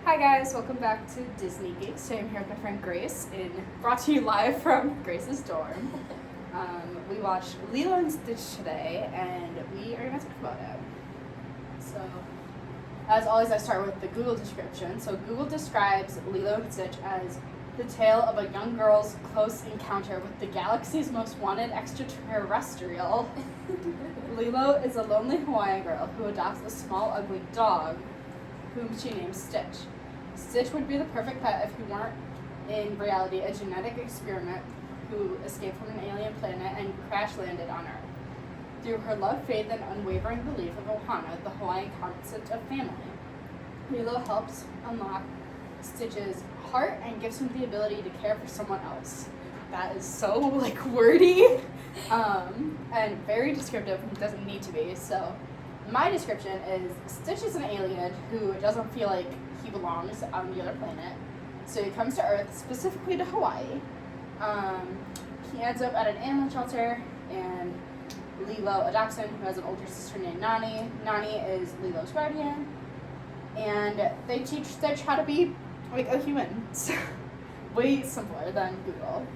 Hi guys, welcome back to Disney Geeks. Today I'm here with my friend Grace, brought to you live from Grace's dorm. We watched Lilo and Stitch today, and we are going to talk about it. So, as always, I start with the Google description. So Google describes Lilo and Stitch as the tale of a young girl's close encounter with the galaxy's most wanted extraterrestrial. Lilo is a lonely Hawaiian girl who adopts a small, ugly dog, whom she names Stitch. Stitch would be the perfect pet if he weren't, in reality, a genetic experiment who escaped from an alien planet and crash-landed on Earth. Through her love, faith, and unwavering belief of Ohana, the Hawaiian concept of family, Lilo helps unlock Stitch's heart and gives him the ability to care for someone else. That is so, wordy, and very descriptive. It doesn't need to be, so my description is Stitch is an alien who doesn't feel like he belongs on the other planet. So he comes to Earth, specifically to Hawaii. He ends up at an animal shelter, and Lilo adopts him, who has an older sister named Nani. Nani is Lilo's guardian. And they teach Stitch how to be like a human. Way simpler than Google.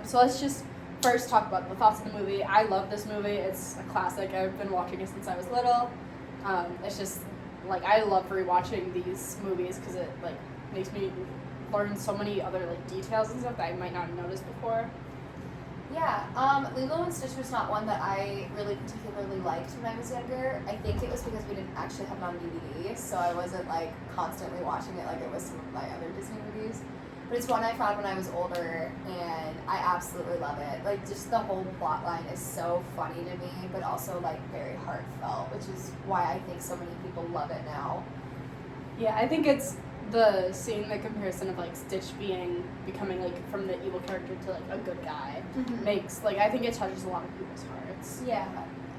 So let's just first talk about the thoughts of the movie. I love this movie. It's a classic. I've been watching it since I was little. It's just, I love rewatching these movies because it, makes me learn so many other, details and stuff that I might not have noticed before. Yeah, Lilo and Stitch was not one that I really particularly liked when I was younger. I think it was because we didn't actually have it on DVD, so I wasn't, constantly watching it like it was some of my other Disney movies. But it's one I found when I was older, and I absolutely love it. Just the whole plot line is so funny to me, but also, very heartfelt, which is why I think so many people love it now. Yeah, I think it's the comparison of, Stitch becoming, from the evil character to, a good guy makes, I think it touches a lot of people's hearts. Yeah.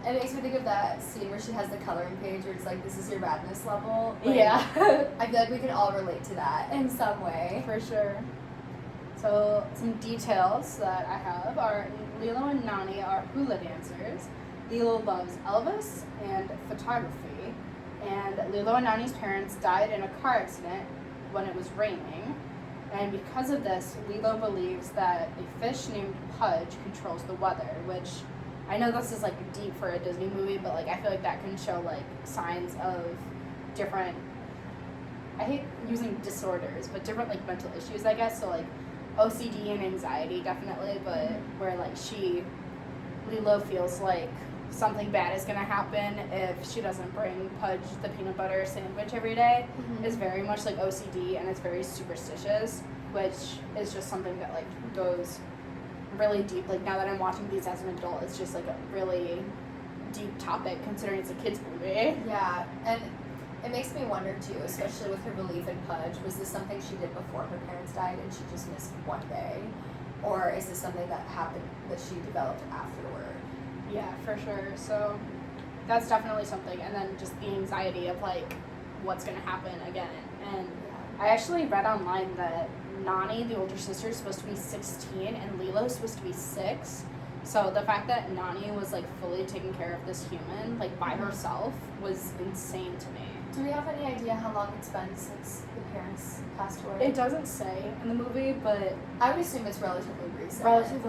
It makes me think of that scene where she has the coloring page where it's this is your badness level. Yeah. I feel like we can all relate to that in some way. For sure. So, some details that I have are Lilo and Nani are hula dancers. Lilo loves Elvis and photography. And Lilo and Nani's parents died in a car accident when it was raining. And because of this, Lilo believes that a fish named Pudge controls the weather, which I know this is deep for a Disney movie, but I feel like that can show signs of different, I hate using disorders, but different mental issues, I guess. So OCD and anxiety definitely, but where Lilo feels like something bad is gonna happen if she doesn't bring Pudge the peanut butter sandwich every day. Is very much OCD, and it's very superstitious, which is just something that goes really deep. Now that I'm watching these as an adult, it's just a really deep topic considering it's a kids movie. Yeah, and it makes me wonder too, especially with her belief in Pudge, was this something she did before her parents died and she just missed one day? Or is this something that happened that she developed afterward? Yeah, for sure. So that's definitely something. And then just the anxiety of what's gonna happen again. And I actually read online that Nani, the older sister, is supposed to be 16 and Lilo is supposed to be 6. So the fact that Nani was fully taking care of this human by herself was insane to me. Do we have any idea how long it's been since the parents passed away? It doesn't say in the movie, but I would assume it's relatively recent.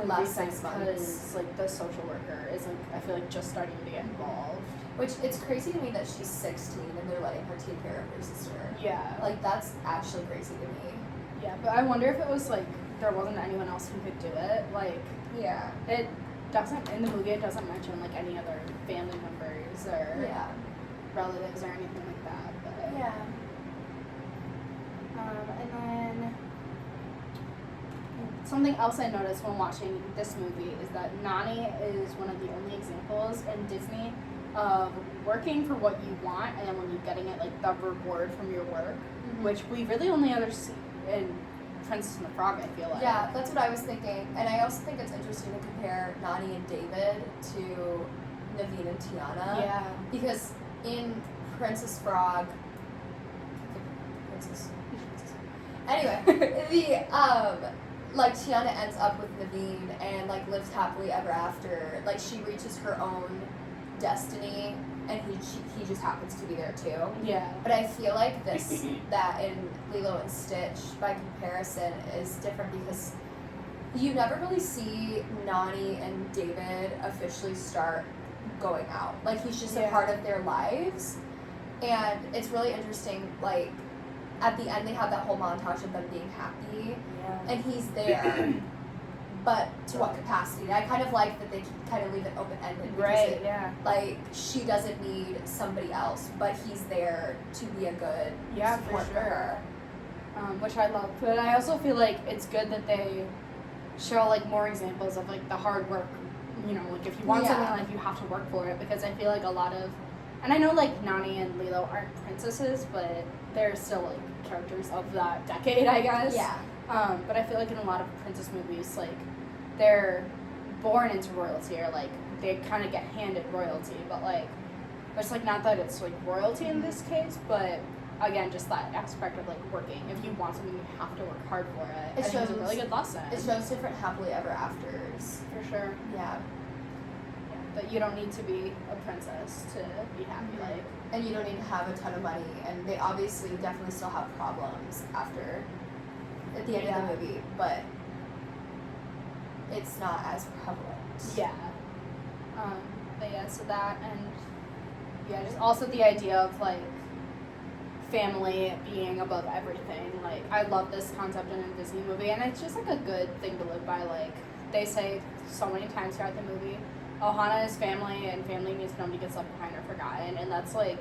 Last 6 months. Because the social worker is I feel just starting to get involved. Which, it's crazy to me that she's 16 and they're letting her take care of her sister. Yeah. That's actually crazy to me. Yeah, but I wonder if it was there wasn't anyone else who could do it. Yeah. It doesn't, in the movie, it doesn't mention any other family members or relatives or anything like that. But yeah. And then something else I noticed when watching this movie is that Nani is one of the only examples in Disney of working for what you want, and then when you're getting it, the reward from your work, which we really only ever see in Princess and the Frog, I feel like. Yeah, that's what I was thinking. And I also think it's interesting to compare Nani and David to Naveen and Tiana. Yeah. Because in Princess Frog, anyway, Tiana ends up with Naveen and lives happily ever after. She reaches her own destiny, and he just happens to be there too. Yeah. But I feel like that in Lilo and Stitch, by comparison, is different because you never really see Nani and David officially start going out. Like, he's just a part of their lives. And it's really interesting, like, at the end they have that whole montage of them being happy. Yeah. And he's there. But to what capacity? I kind of like that they kind of leave it open-ended. Right, Like, she doesn't need somebody else, but he's there to be a good support for for her. Which I love. But I also feel like it's good that they show, like, more examples of, like, the hard work. You know, like, if you want something in life, you have to work for it. Because I feel like a lot of... And I know, like, Nani and Lilo aren't princesses, but they're still, like, characters of that decade, I guess. Yeah. But I feel like in a lot of princess movies, like, they're born into royalty, or, like, they kind of get handed royalty. But, like, it's, like, not that it's, like, royalty in this case, but... Again, just that aspect of, like, working. If you want something, you have to work hard for it. I think it's a really good lesson. It shows different happily ever afters. For sure. Yeah. But you don't need to be a princess to be happy, like. And you don't need to have a ton of money. And they obviously definitely still have problems at the end of the movie. But it's not as prevalent. Yeah. But yeah, so that, and yeah, just also the idea of, like, family being above everything. Like, I love this concept in a Disney movie, and it's just, like, a good thing to live by. Like, they say so many times throughout the movie, Ohana is family, and family means nobody gets left behind or forgotten, and that's, like,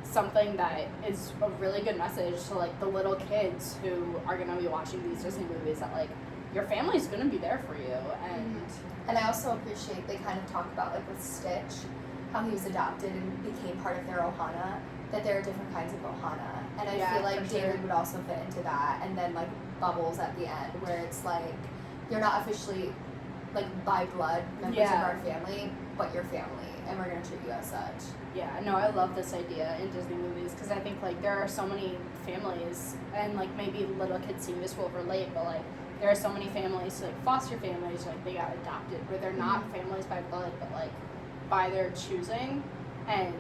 something that is a really good message to, like, the little kids who are going to be watching these Disney movies, that, like, your family's going to be there for you. And I also appreciate they kind of talk about, like, with Stitch, how he was adopted and became part of their Ohana, that there are different kinds of Ohana. And I feel like David would also fit into that. And then, like, Bubbles at the end, where it's like, you're not officially, like, by blood members of our family, but your family, and we're going to treat you as such. Yeah, no, I love this idea in Disney movies, because I think, like, there are so many families, and, like, maybe little kids seeing this will relate, but, like, there are so many families, like, foster families, like, they got adopted, where they're not families by blood, but, like, by their choosing. And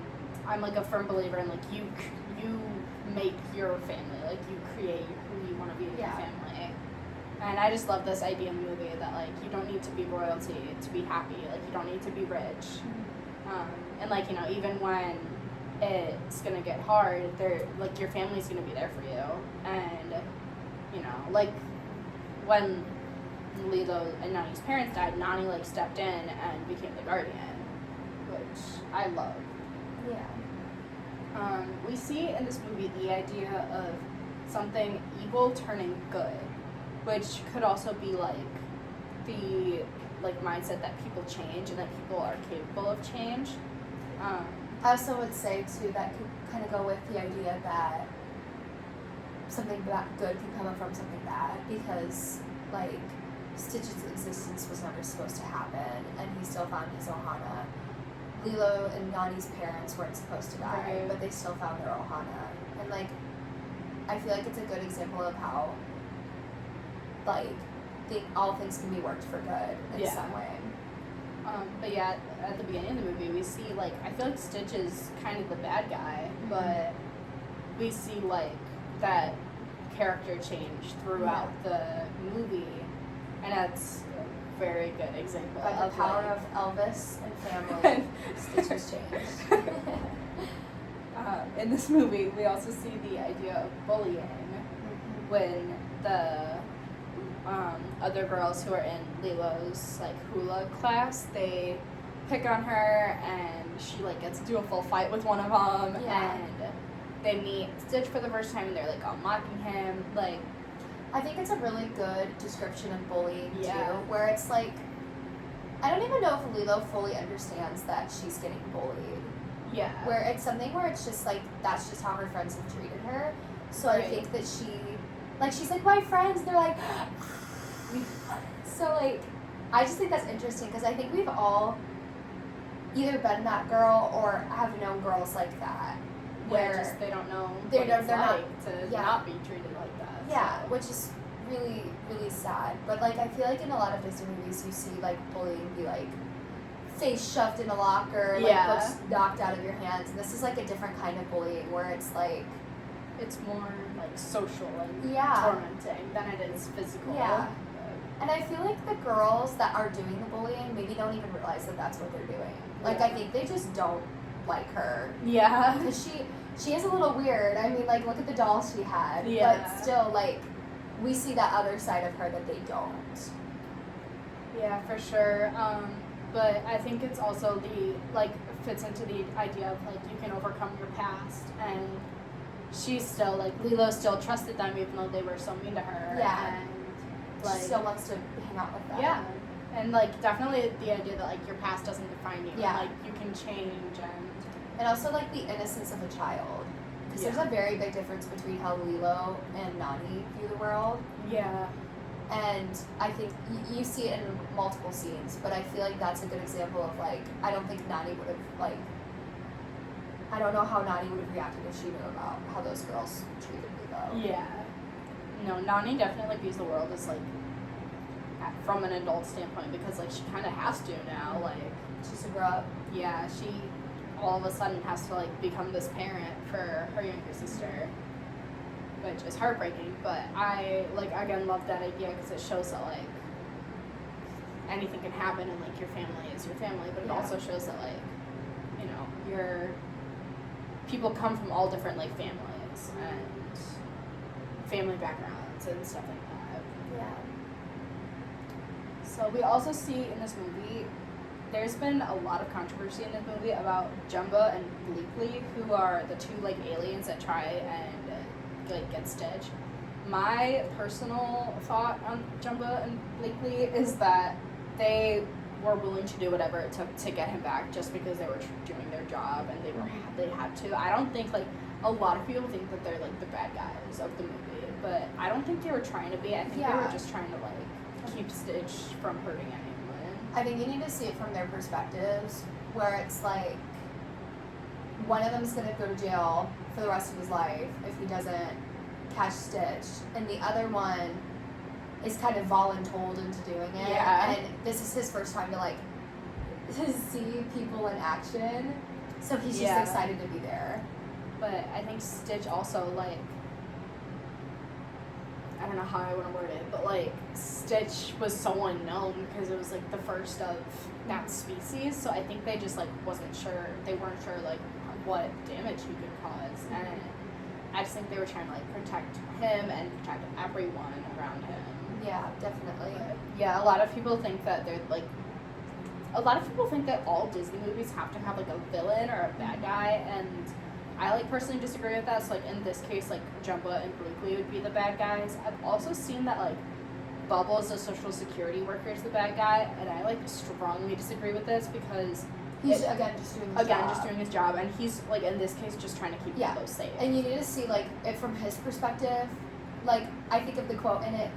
I'm, like, a firm believer in, like, you make your family, like, you create who you want to be in your family. And I just love this idea in the movie that, like, you don't need to be royalty to be happy, like, you don't need to be rich. And, like, you know, even when it's gonna get hard, like, your family's gonna be there for you. And, you know, like, when Lilo and Nani's parents died, Nani, like, stepped in and became the guardian, which I love. Yeah. We see in this movie the idea of something evil turning good, which could also be, like, the, like, mindset that people change and that people are capable of change. I also would say, too, that could kind of go with the idea that something good can come from something bad, because, like, Stitch's existence was never supposed to happen, and he still found his Ohana. Lilo and Nani's parents weren't supposed to die, but they still found their Ohana. And, like, I feel like it's a good example of how, like, all things can be worked for good in some way. But yeah, at the beginning of the movie, we see, like, I feel like Stitch is kind of the bad guy, but we see, like, that character change throughout the movie, and that's a very good example By the power of Elvis and family, Stitch has changed. In this movie, we also see the idea of bullying when the other girls who are in Lilo's, like, hula class, they pick on her, and she, like, gets to do a full fight with one of them, and they meet Stitch for the first time, and they're, like, all mocking him. Like, I think it's a really good description of bullying too, where it's like, I don't even know if Lilo fully understands that she's getting bullied. Yeah. Where it's something where it's just like, that's just how her friends have treated her. So I think that she's like, my friends, they're like, so, like, I just think that's interesting, because I think we've all either been that girl or have known girls like that. Where just they don't know they're what it's not, like to not be treated like that. Yeah, which is really, really sad. But, like, I feel like in a lot of Disney movies you see, like, bullying be, like, face shoved in a locker, like Yeah. books knocked out of your hands. And this is like a different kind of bullying where it's like, it's more like social and Yeah. tormenting than it is physical. Yeah. And I feel like the girls that are doing the bullying maybe don't even realize that that's what they're doing. Like, Yeah. I think they just don't like her. Yeah. Because she is a little weird. I mean, like, look at the doll she had. Yeah. But still, like, we see that other side of her that they don't. Yeah, for sure. But I think it's also fits into the idea of like you can overcome your past, and she's still like Lilo still trusted them even though they were so mean to her. Yeah. And She still wants to hang out with them. yeah, and like definitely the idea that like your past doesn't define you. Yeah. And, like you can change And also, like, the innocence of a child. Because Yeah. there's a very big difference between how Lilo and Nani view the world. yeah. And I think you see it in multiple scenes, but I feel like that's a good example of, like, I don't think Nani would have, like, I don't know how Nani would have reacted if she knew about how those girls treated Lilo. Yeah. No, Nani definitely views the world as like from an adult standpoint because like she kind of has to now. Like She's to grow up. yeah, she all of a sudden has to like become this parent for her younger sister, which is heartbreaking. But I like again love that idea because it shows that like anything can happen and like your family is your family, but it Yeah. also shows that like you know your people come from all different like families and family backgrounds and stuff like that. Yeah. So we also see in this movie, there's been a lot of controversy in this movie about Jumba and Bleakley, who are the two like aliens that try and like get Stitch. My personal thought on Jumba and Bleakley is that they were willing to do whatever it took to get him back, just because they were doing their job and they had to. I don't think like a lot of people think that they're like the bad guys of the movie, but I don't think they were trying to be. I think they Yeah. were just trying to like keep Stitch from hurting anyone. I think you need to see it from their perspectives, where it's like one of them's gonna go to jail for the rest of his life if he doesn't catch Stitch, and the other one is kind of voluntold into doing it. Yeah. And this is his first time to like to see people in action, so he's just Yeah. excited to be there. But I think Stitch also like I don't know how I want to word it, but like Stitch was so unknown because it was like the first of that species, so I think they just like weren't sure like what damage he could cause, and I just think they were trying to like protect him and protect everyone around him. Yeah, definitely. But, yeah, a lot of people think that all Disney movies have to have like a villain or a bad guy, and I like personally disagree with that. So like in this case, like Jumba and Bleakley would be the bad guys. I've also seen that like Bubbles, the social security worker, is the bad guy, and I like strongly disagree with this because He's just doing his job. and he's like in this case just trying to keep Yeah. Lilo safe. And you need to see like it from his perspective. Like I think of the quote in it,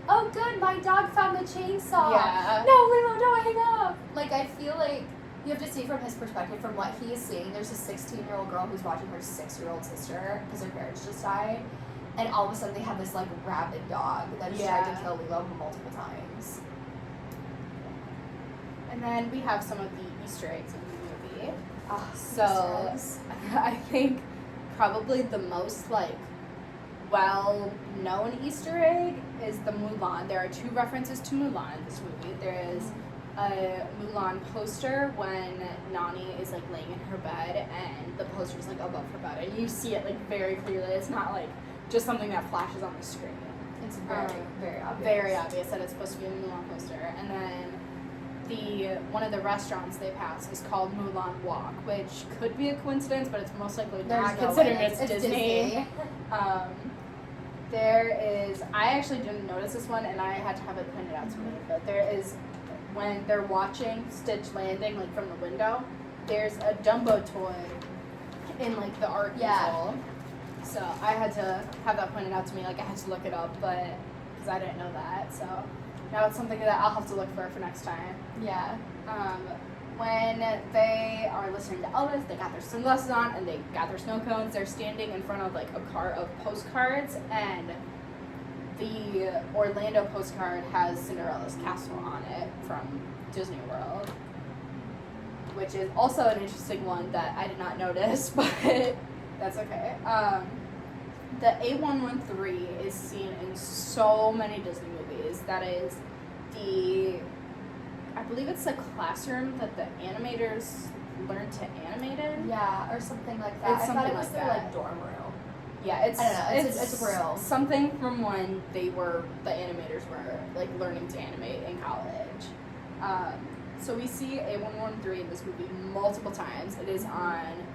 "Oh good, my dog found the chainsaw." Yeah. No, Lilo, don't hang up. Like I feel like you have to see from his perspective, from what he is seeing. There's a 16-year-old girl who's watching her 6-year-old sister because her parents just died, and all of a sudden they have this like rabid dog that has tried Yeah. to kill Lilo multiple times. And then we have some of the Easter eggs in the movie. So So I think probably the most like well-known Easter egg is the Mulan. There are two references to Mulan in this movie. There is a Mulan poster when Nani is like laying in her bed, and the poster is like above her bed, and you see it like very clearly. It's not like just something that flashes on the screen. it's very obvious. Very obvious that it's supposed to be a Mulan poster. And then one of the restaurants they pass is called Mulan Walk, which could be a coincidence, but it's most likely There's not, no considering way. it's Disney. There is, I actually didn't notice this one, and I had to have it pointed out to me, but there is, when they're watching Stitch landing, like from the window, there's a Dumbo toy in like the art easel. So I had to have that pointed out to me, like I had to look it up, but, because I didn't know that, so now it's something that I'll have to look for next time. Yeah. When they are listening to Elvis, they got their sunglasses on and they got their snow cones. They're standing in front of like a cart of postcards, and the Orlando postcard has Cinderella's castle on it from Disney World. which is also an interesting one that I did not notice, but that's okay. The A113 is seen in so many Disney movies. That is I believe it's the classroom that the animators learn to animate in. Yeah, or something like that. It's I thought it something was like their that. like dorm room. Yeah, it's I don't know. It's real. something from when the animators were like learning to animate in college. So we see A113 in this movie multiple times. It is on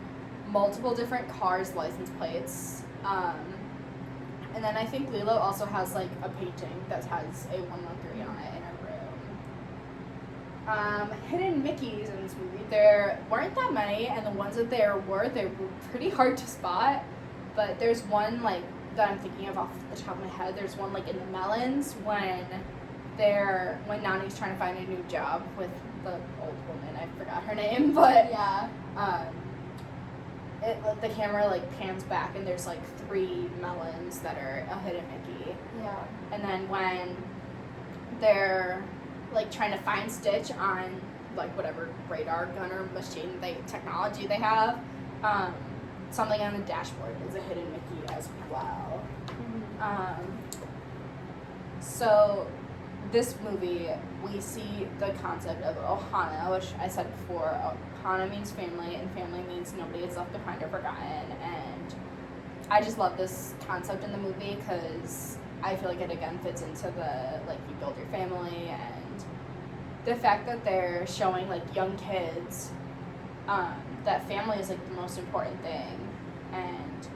multiple different cars' license plates. And then I think Lilo also has like a painting that has A113 on it in her room. Hidden Mickeys in this movie, there weren't that many, and the ones that they were pretty hard to spot. But there's one like that I'm thinking of off the top of my head. There's one like in the melons when Nani's trying to find a new job with the old woman. I forgot her name, but yeah. The camera like pans back and there's like 3 melons that are a hidden Mickey. Yeah. And then when they're like trying to find Stitch on like whatever radar gun or machine technology they have, something on the dashboard is a hidden Mickey as well. Mm-hmm. So this movie, we see the concept of Ohana, which I said before. Ohana means family, and family means nobody is left behind or forgotten. And I just love this concept in the movie because I feel like it again fits into the like you build your family, and the fact that they're showing like young kids that family is like the most important thing, and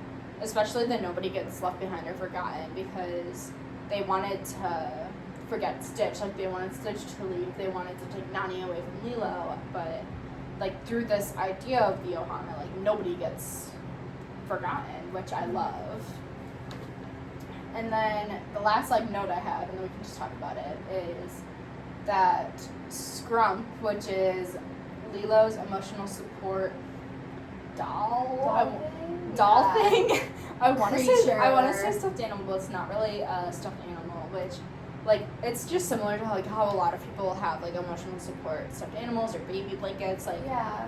especially that nobody gets left behind or forgotten, because they wanted to forget Stitch, like they wanted Stitch to leave, they wanted to take Nani away from Lilo, but like through this idea of the Ohana, like nobody gets forgotten, which I love. And then the last like note I have, and then we can just talk about it, is that Scrump, which is Lilo's emotional support doll thing. I want to say stuffed animal, but it's not really a stuffed animal, which like it's just similar to like how a lot of people have like emotional support stuffed animals or baby blankets. Like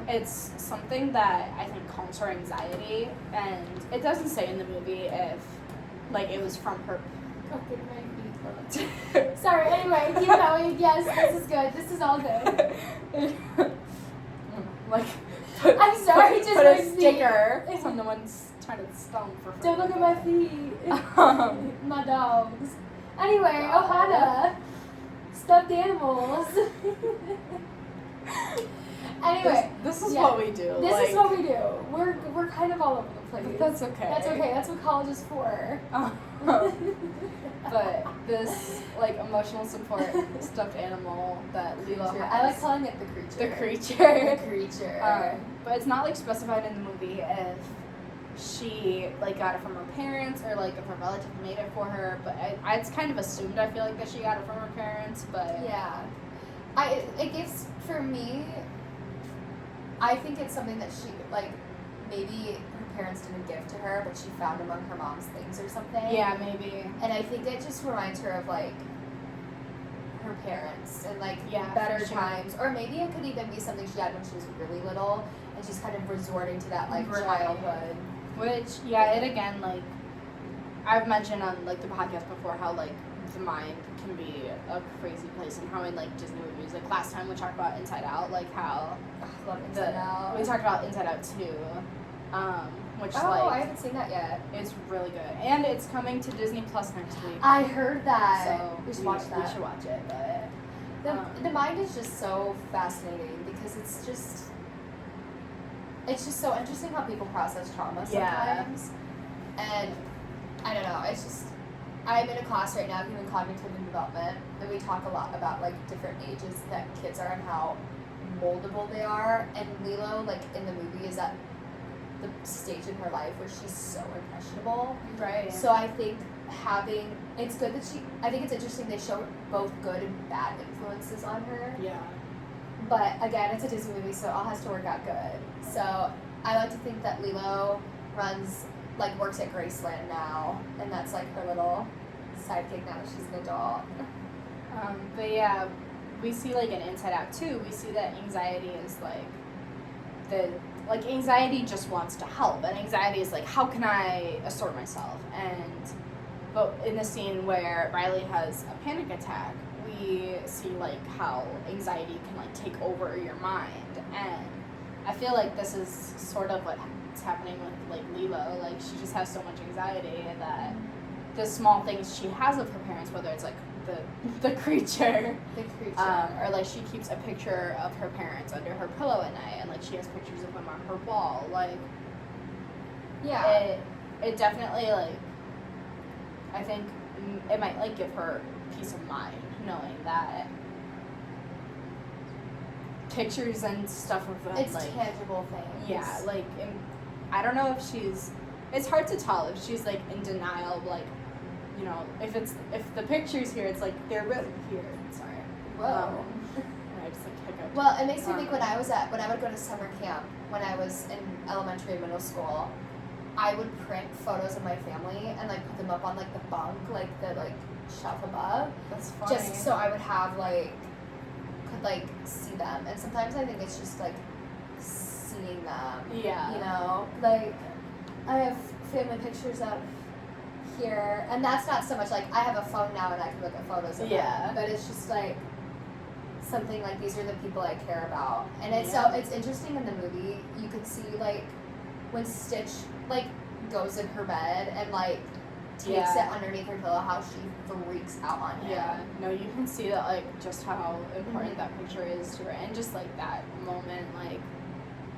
it's something that I think calms her anxiety, and it doesn't say in the movie if like it was from her. Sorry, anyway, keep going. Yes, this is good. This is all good. Like, I'm sorry, just put a makes me- sticker on the one's trying to stone for free. Don't look at my feet. My dogs. Anyway, Ohana. Stuffed animals. Anyway. This is what we do. This is what we do. We're kind of all over the place. But that's okay. That's okay. That's what college is for. But this like emotional support stuffed animal that Lilo has. I like calling it the creature. The creature. The creature. But it's not like specified in the movie if she like got it from her parents or like if a relative made it for her. But it's kind of assumed, I feel like, that she got it from her parents. But yeah, it gives, for me, I think it's something that she like maybe her parents didn't give to her, but she found among her mom's things or something. Yeah, maybe. And I think it just reminds her of like her parents and like better times, or maybe it could even be something she had when she was really little, and she's kind of resorting to that like childhood. Which it again, like I've mentioned on like the podcast before how like the mind can be a crazy place, and how in like Disney movies, like last time we talked about Inside Out, like how I love Inside Out. We talked about Inside Out 2, which I haven't seen that yet. It's really good, and it's coming to Disney Plus next week. I heard that. So we should watch that. We should watch it, but the mind is just so fascinating because it's just so interesting how people process trauma sometimes. And I don't know, it's just, I'm in a class right now given cognitive development, and we talk a lot about like different ages that kids are and how moldable they are. And Lilo, like in the movie, is at the stage in her life where she's so impressionable. Right. So I think it's good that I think it's interesting they show both good and bad influences on her. Yeah. But again, it's a Disney movie, so it all has to work out good. So I like to think that Lilo works at Graceland now, and that's like her little sidekick now that she's an adult. But yeah, we see like in Inside Out 2, we see that anxiety is like the like anxiety just wants to help, and anxiety is like, how can I assort myself? But in the scene where Riley has a panic attack, we see like how anxiety can like take over your mind, and I feel like this is sort of what's happening with like Lilo. Like she just has so much anxiety that the small things she has of her parents, whether it's like the creature, or like she keeps a picture of her parents under her pillow at night, and like she has pictures of them on her wall. Like, it definitely like, I think it might like give her peace of mind knowing that pictures and stuff of them, it's like tangible things. Yeah, like I don't know if she's. It's hard to tell if she's like in denial, like, you know, if the picture's here, it's like they're really here. Sorry. Whoa. I just like hiccuped. Well, it makes me think when I would go to summer camp when I was in elementary and middle school, I would print photos of my family and like put them up on like the bunk, like the like shelf above. That's funny. Just so I would have like could like see them, and sometimes I think it's just like seeing them. Yeah. You know, like I have family pictures of here, and that's not so much like I have a phone now and I can look at photos of them, but it's just like something like these are the people I care about, and it's so it's interesting in the movie. You could see like when Stitch like goes in her bed and like takes it underneath her pillow, how she freaks out on him. Yeah, no, you can see that like just how important that picture is to her, and just like that moment, like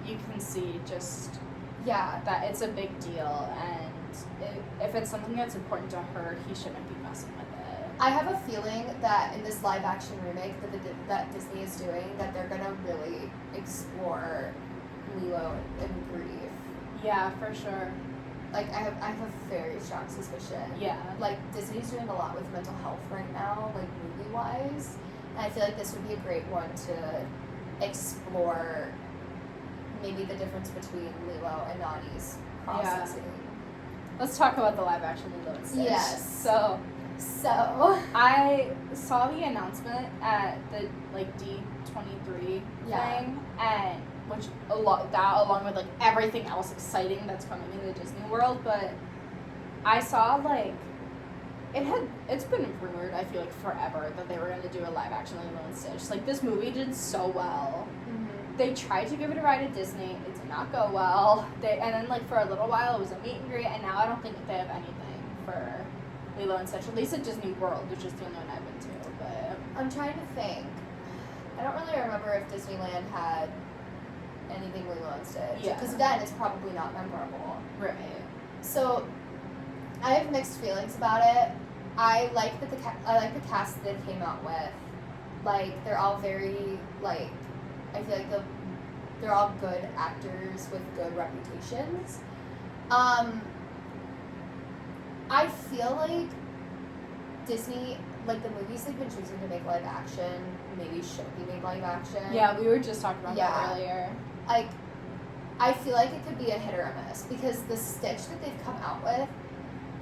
you can see just that it's a big deal, and if it's something that's important to her, he shouldn't be messing with it. I have a feeling that in this live action remake that Disney is doing, that they're gonna really explore Lilo and grief. Yeah, for sure. Like I have a very strong suspicion. Yeah. Like Disney's doing a lot with mental health right now, like movie wise, and I feel like this would be a great one to explore maybe the difference between Lilo and Nani's processing. Let's talk about the live action Lilo and Stitch. Yes. So I saw the announcement at the like D23 thing, and which along with like everything else exciting that's coming in the Disney world, but I saw like it's been rumored, I feel like forever, that they were gonna do a live action Lilo and Stitch. Like this movie did so well. They tried to give it a ride at Disney. It did not go well. And then like for a little while it was a meet and greet, and now I don't think that they have anything for Lilo and Stitch, at least at Disney World, which is the only one I've been to. But I'm trying to think. I don't really remember if Disneyland had anything Lilo and Stitch. Yeah. Because again, it's probably not memorable. right. So I have mixed feelings about it. I like the cast that they came out with. Like they're all very like, I feel like they're all good actors with good reputations. I feel like Disney, like the movies they've been choosing to make live action, maybe should be made live action. Yeah, we were just talking about that earlier. Like, I feel like it could be a hit or a miss, because the Stitch that they've come out with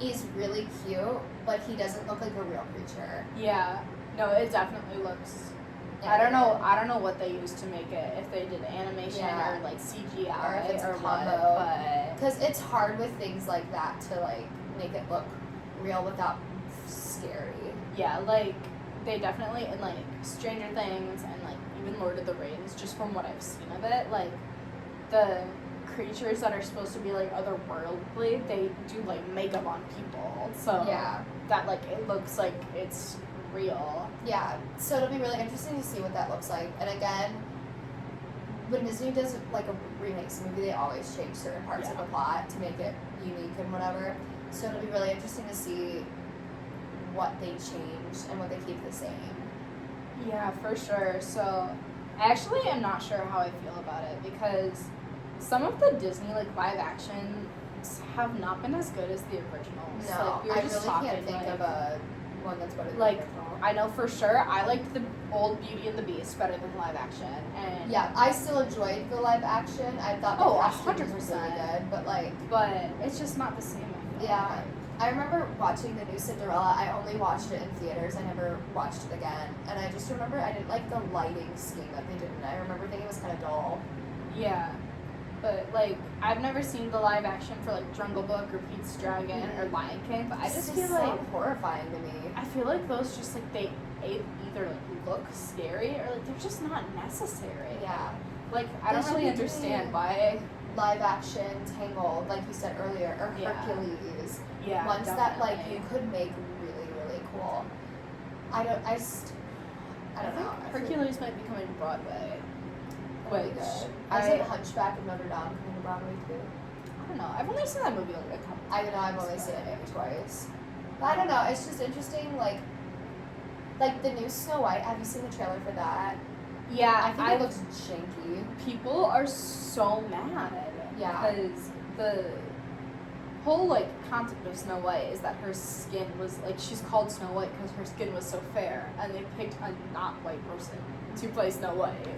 is really cute, but he doesn't look like a real creature. Yeah. No, it definitely looks. I don't know what they used to make it, if they did animation or like CGI or if it's a combo. What, because it's hard with things like that to like make it look real without scary. Yeah, like they definitely in like Stranger Things and like even Lord of the Rings, just from what I've seen of it, like the creatures that are supposed to be like otherworldly, they do like makeup on people, so that like it looks like it's real. Yeah, so it'll be really interesting to see what that looks like. And again, when Disney does like a remakes movie, they always change certain parts of the plot to make it unique and whatever. So it'll be really interesting to see what they change and what they keep the same. Yeah, for sure. So I actually am not sure how I feel about it, because some of the Disney like live action have not been as good as the originals. No, like, we were I just really talking, can't think of a one that's better than like the original. I know for sure I liked the old Beauty and the Beast better than the live action, and yeah, I still enjoyed the live action. I thought the casting was really good, but it's just not the same. Yeah, I remember watching the new Cinderella. I only watched it in theaters. I never watched it again, and I just remember I didn't like the lighting scheme that they did, and I remember thinking it was kind of dull. Yeah, But like, I've never seen the live action for like Jungle Book or Pete's Dragon or Lion King, but I just feel so like horrifying to me. I feel like those just like they either like look scary or like they're just not necessary. Yeah. Like I They don't should really be understand doing why. Live action Tangled, like you said earlier, or Yeah. Hercules. Yeah, Ones that like definitely. you could make really, really cool. I don't know. I I think feel- Hercules might be coming to Broadway. really Which good. I Isn't Hunchback of Notre Dame coming to Broadway too? I don't know. I've only seen that movie like a couple. I know I've only seen it maybe twice. But I don't know. It's just interesting. Like the new Snow White. Have you seen the trailer for that? Yeah, I think it looks janky. people are so mad. Yeah. Because the whole like concept of Snow White is that her skin was like she's called Snow White because her skin was so fair, and they picked a not white person to play Snow White.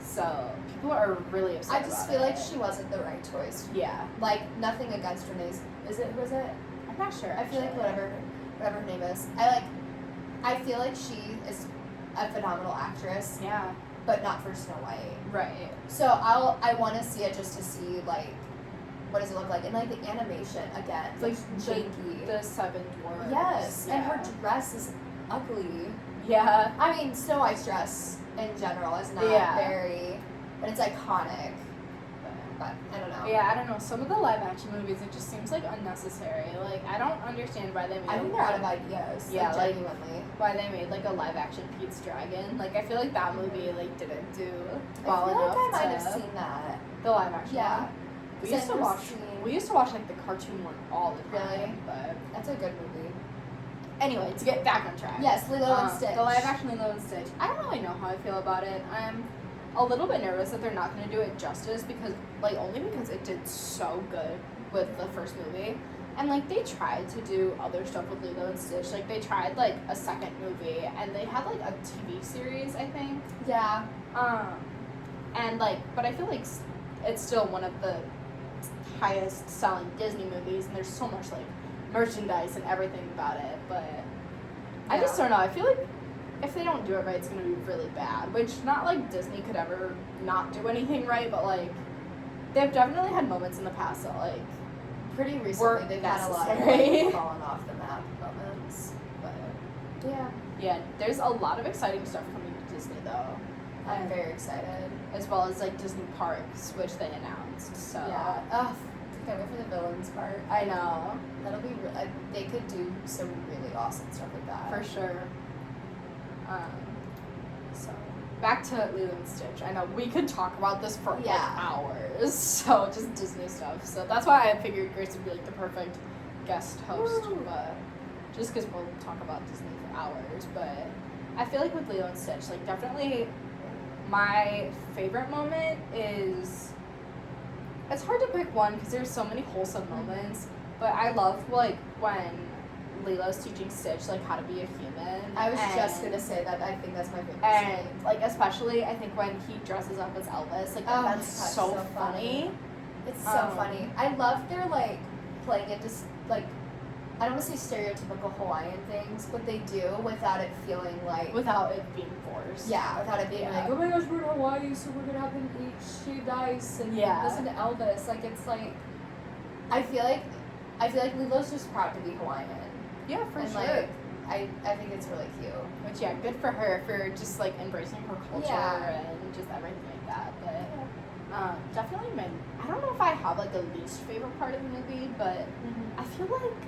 So people are really upset. I just about feel it. like she wasn't the right choice. Yeah, Like nothing against Renee's. Was it? I'm not sure. I feel like actually. whatever her name is. I feel like she is a phenomenal actress, Yeah. but not for Snow White. Right. So I want to see it just to see like what does it look like, and like the animation again, Like janky. the seven dwarfs. Yes, and Yeah. her dress is ugly. Yeah. I mean, Snow White's dress in general is not Yeah. very, but it's iconic. But I don't know. Yeah, I don't know. Some of the live action movies, it just seems like unnecessary. Like I don't understand why they made. I think they're out of ideas. Yeah, like- genuinely. Why they made like a live action Pete's Dragon. Like I feel like that movie like didn't do well I feel enough like I might to have seen that. the live action. Yeah. one. We Because used to I've watch. seen- We used to watch like the cartoon one all the time. Really? But That's a good movie. anyway, to get back on track. Yes, Lilo and Stitch. The live action Lilo and Stitch. I don't really know how I feel about it. I'm a little bit nervous that they're not going to do it justice because, like, only because it did so good with the first movie. And, like, they tried to do other stuff with Lilo and Stitch. Like, they tried, like, a second movie and they had, like, a TV series, I think. Yeah. And, like, but I feel like it's still one of the highest selling Disney movies and there's so much, like, merchandise and everything about it. But I just Yeah. don't know. I feel like if they don't do it right, it's gonna be really bad. Which not like Disney could ever not do anything right, but like they've definitely had moments in the past that like Pretty Were recently, they've had a lot of necessary. like, fallen off the map moments. But yeah, yeah, there's a lot of exciting stuff coming to Disney though, I'm very excited. as well as like Disney parks, which they announced. So Yeah. Ugh. Can't wait for the villains part. I know That'll be. They could do some really awesome stuff with that. for sure. So back to Lilo and Stitch. I know we could talk about this for Yeah. like hours. So just Disney stuff. So that's why I figured Grace would be like the perfect guest host. Woo. But just because we'll talk about Disney for hours. But I feel like with Lilo and Stitch, like definitely my favorite moment is. It's hard to pick one because there's so many wholesome moments. But I love like when Lilo's teaching Stitch like how to be a human. I was just and- gonna say that. I think that's my favorite And scene. like especially I think when he dresses up as Elvis, like Oh my that's God, so so funny. It's so Um, funny. I love their like playing it just like I don't want to say stereotypical Hawaiian things, but they do without it feeling like Without it being forced. yeah, without it being Yeah. like oh my gosh, we're in Hawaii, so we're gonna have them eat shaved ice and Yeah. listen to Elvis. Like it's like I feel like Lilo's just proud to be Hawaiian. Yeah, for and sure. like I think it's really cute. Which yeah, good for her for just like embracing her culture Yeah. and just everything like that. But definitely I don't know if I have like a least favorite part of the movie, but I feel like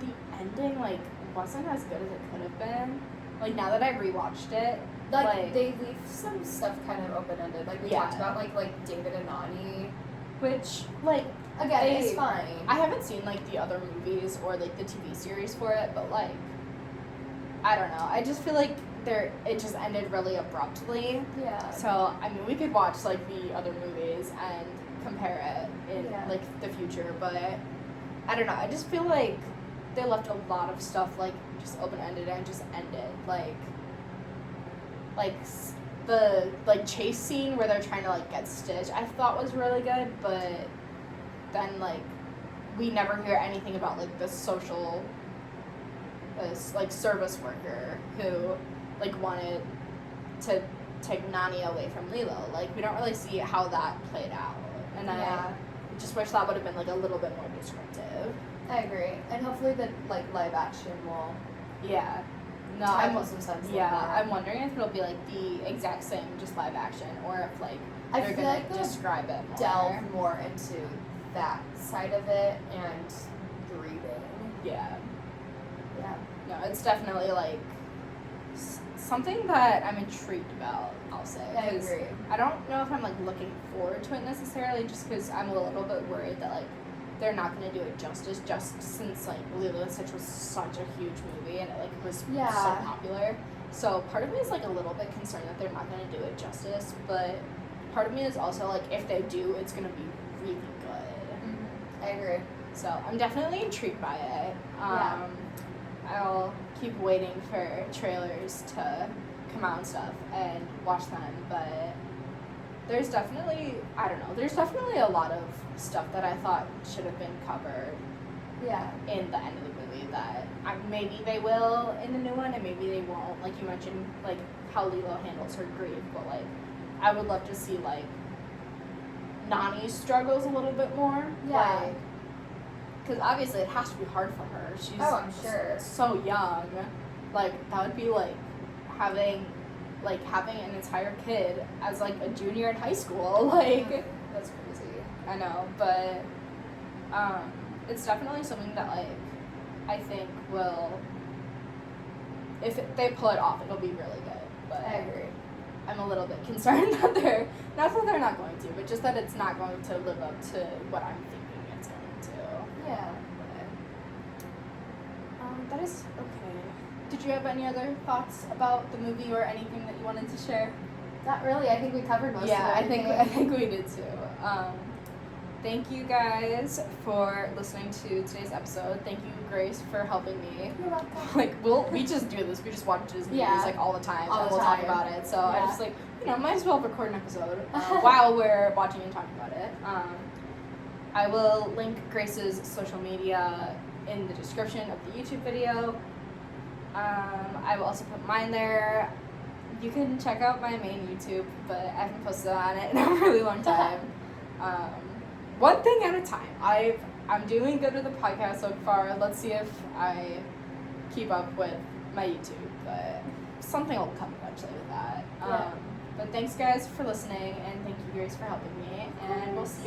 the ending like wasn't as good as it could have been. Like now that I rewatched it, Like they leave some stuff kind of open ended. Like we Yeah. talked about like David and Nani. which like Again, They- it's fine. I haven't seen like the other movies or like the TV series for it, but like I don't know. I just feel like it just ended really abruptly. yeah. So I mean, we could watch like the other movies and compare it in Yeah. like the future, but I don't know. I just feel like they left a lot of stuff like just open ended and just ended the like chase scene where they're trying to like get Stitch. I thought was really good, but then like we never hear anything about like the social like service worker who like wanted to take Nani away from Lilo. Like we don't really see how that played out. and Yeah. I just wish that would have been like a little bit more descriptive. I agree. And hopefully the like live action will Yeah. No, tackle some sense. I'm wondering if it'll be like the exact same, just live action, or if like I they're feel gonna like they'll describe it more. delve more into that side of it and breathing. Yeah. Yeah. No, it's definitely like something that I'm intrigued about, I'll say. I 'Cause agree. I don't know if I'm like looking forward to it necessarily, just because I'm a little bit worried that like they're not going to do it justice, just since like Lilo and Stitch was such a huge movie and it like was so Yeah. popular. So part of me is like a little bit concerned that they're not going to do it justice, but part of me is also like if they do, it's going to be really good. I agree. So I'm definitely intrigued by it. Yeah. I'll keep waiting for trailers to come out and stuff and watch them, but there's definitely, I don't know, there's definitely a lot of stuff that I thought should have been covered Yeah. in the end of the movie that maybe they will in the new one and maybe they won't. Like you mentioned, like how Lilo handles her grief, but like I would love to see like Nani's struggles a little bit more. Yeah. Like, because obviously it has to be hard for her. She's I'm sure. so young. Like that would be like having an entire kid as like a junior in high school. Like That's crazy. I know, but it's definitely something that like I think will, if they pull it off, it'll be really good. But I agree. I'm a little bit concerned that they're not going to, but just that it's not going to live up to what I'm thinking it's going to. Yeah. That is okay. Did you have any other thoughts about the movie or anything that you wanted to share? Not really. I think we covered most of Yeah, I everything. think we did too. Thank you guys for listening to today's episode. Thank you, Grace, for helping me. You're welcome. Like we just do this. We just watch Disney Yeah. movies like all the time, All and the we'll time. talk about it. So Yeah. I just like might as well record an episode while we're watching and talking about it. I will link Grace's social media in the description of the YouTube video. I will also put mine there. You can check out my main YouTube, but I haven't posted on it in a really long time. One thing at a time. I'm doing good with the podcast so far. Let's see if I keep up with my YouTube, but something will come eventually with that. Yeah. But thanks guys for listening, and thank you Grace for helping me, and we'll see you